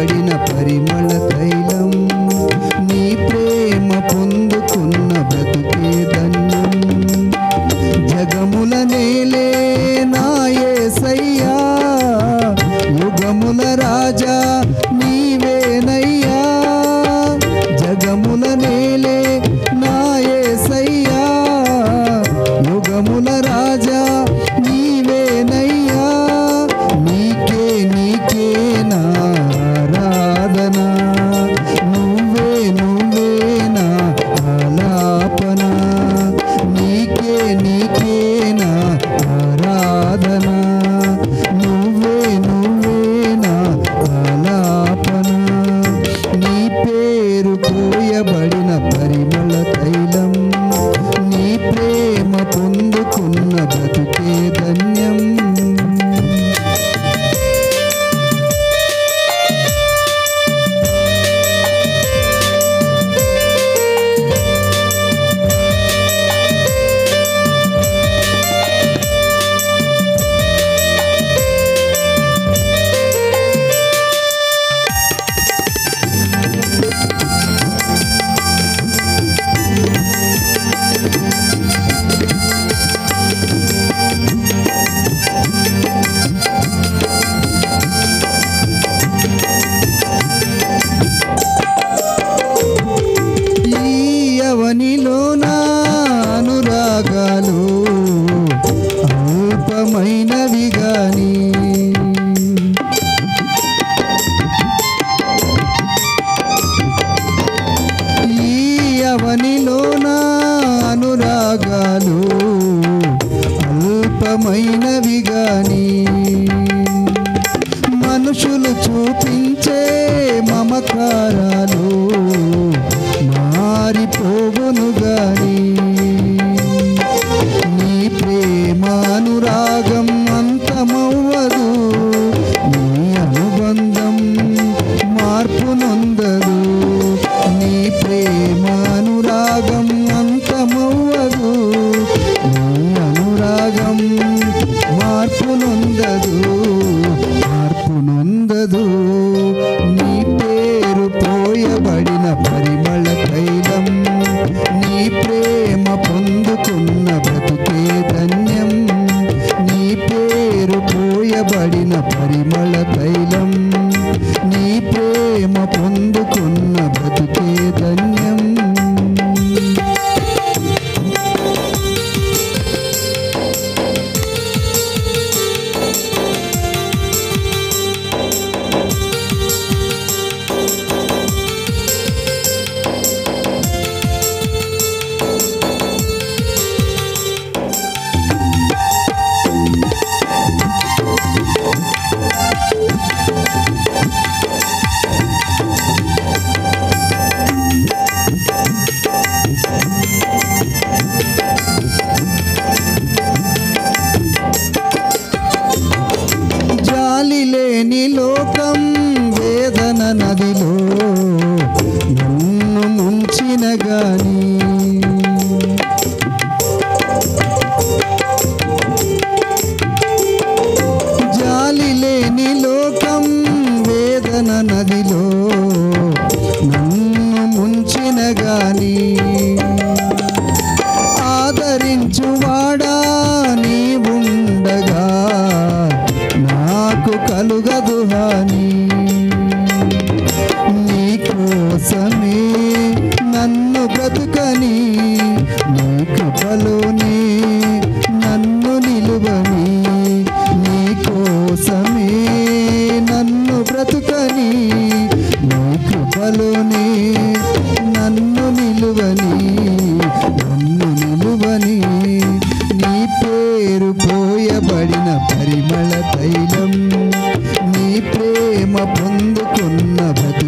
పోయబడిన పరిమళ తైలం నీ ప్రేమ పొందుకున్న బ్రతుకే ధన్యం జగముల నేలే నా యేసయ్యా యుగముల రాజా నీవేనయ్యా జగముల నేలే నా యేసయ్యా యుగముల రాజా నీవేనయ్యా నీకే నీకే నా ఆరాధన నువ్వే నువ్వే నా ఆలాపన నీకే నీకే నా ఆరాధన నువ్వే నువ్వే నా ఆలాపన నీ పేరు పోయబడిన పరిమళ తైలం నీ ప్రేమ పొందుకున్న బ్రతుకే ధన్యం యవనిలోన అనురాగాలు అల్పమైనవి గాని ఈ యవనిలోన అనురాగాలు అల్పమైనవి గాని మనుషులు చూపించే మమకారాలు మారిపోవును గాని నీ ప్రేమానురాగం అంతమవ్వదు నీ అనుబంధం మార్పు నొందదు నీ ప్రేమానురాగం అంతమవ్వదు నీ అనురాగం మార్పు నొందదు నీ పేరు పోయబడిన పరిమళ తైలం నీ ప్రేమ పొందుకున్న బ్రతుకే ధన్యం నీ పేరు పోయబడిన పరిమళ తైలం నీ ప్రేమ పొందుకున్న బ్రతుకే ధన్యం జాలి లేని లోకం వేదన నదిలో నన్ను ముంచిన గాని జాలి లేని లోకం వేదన నదిలో నన్ను ముంచిన గాని ఆదరించువాడా నీవుండగా నాకు కలుగదు హాని నీ కోసమే నన్ను బ్రతుకని నీ కృపలోనే నన్ను నిలువని నీ కోసమే నన్ను బ్రతుకని నీ కృపలోనే నన్ను నిలువని నీ పేరు పోయబడిన పరిమళ తైలం నీ ప్రేమ పొందుకున్న బ్రతుకే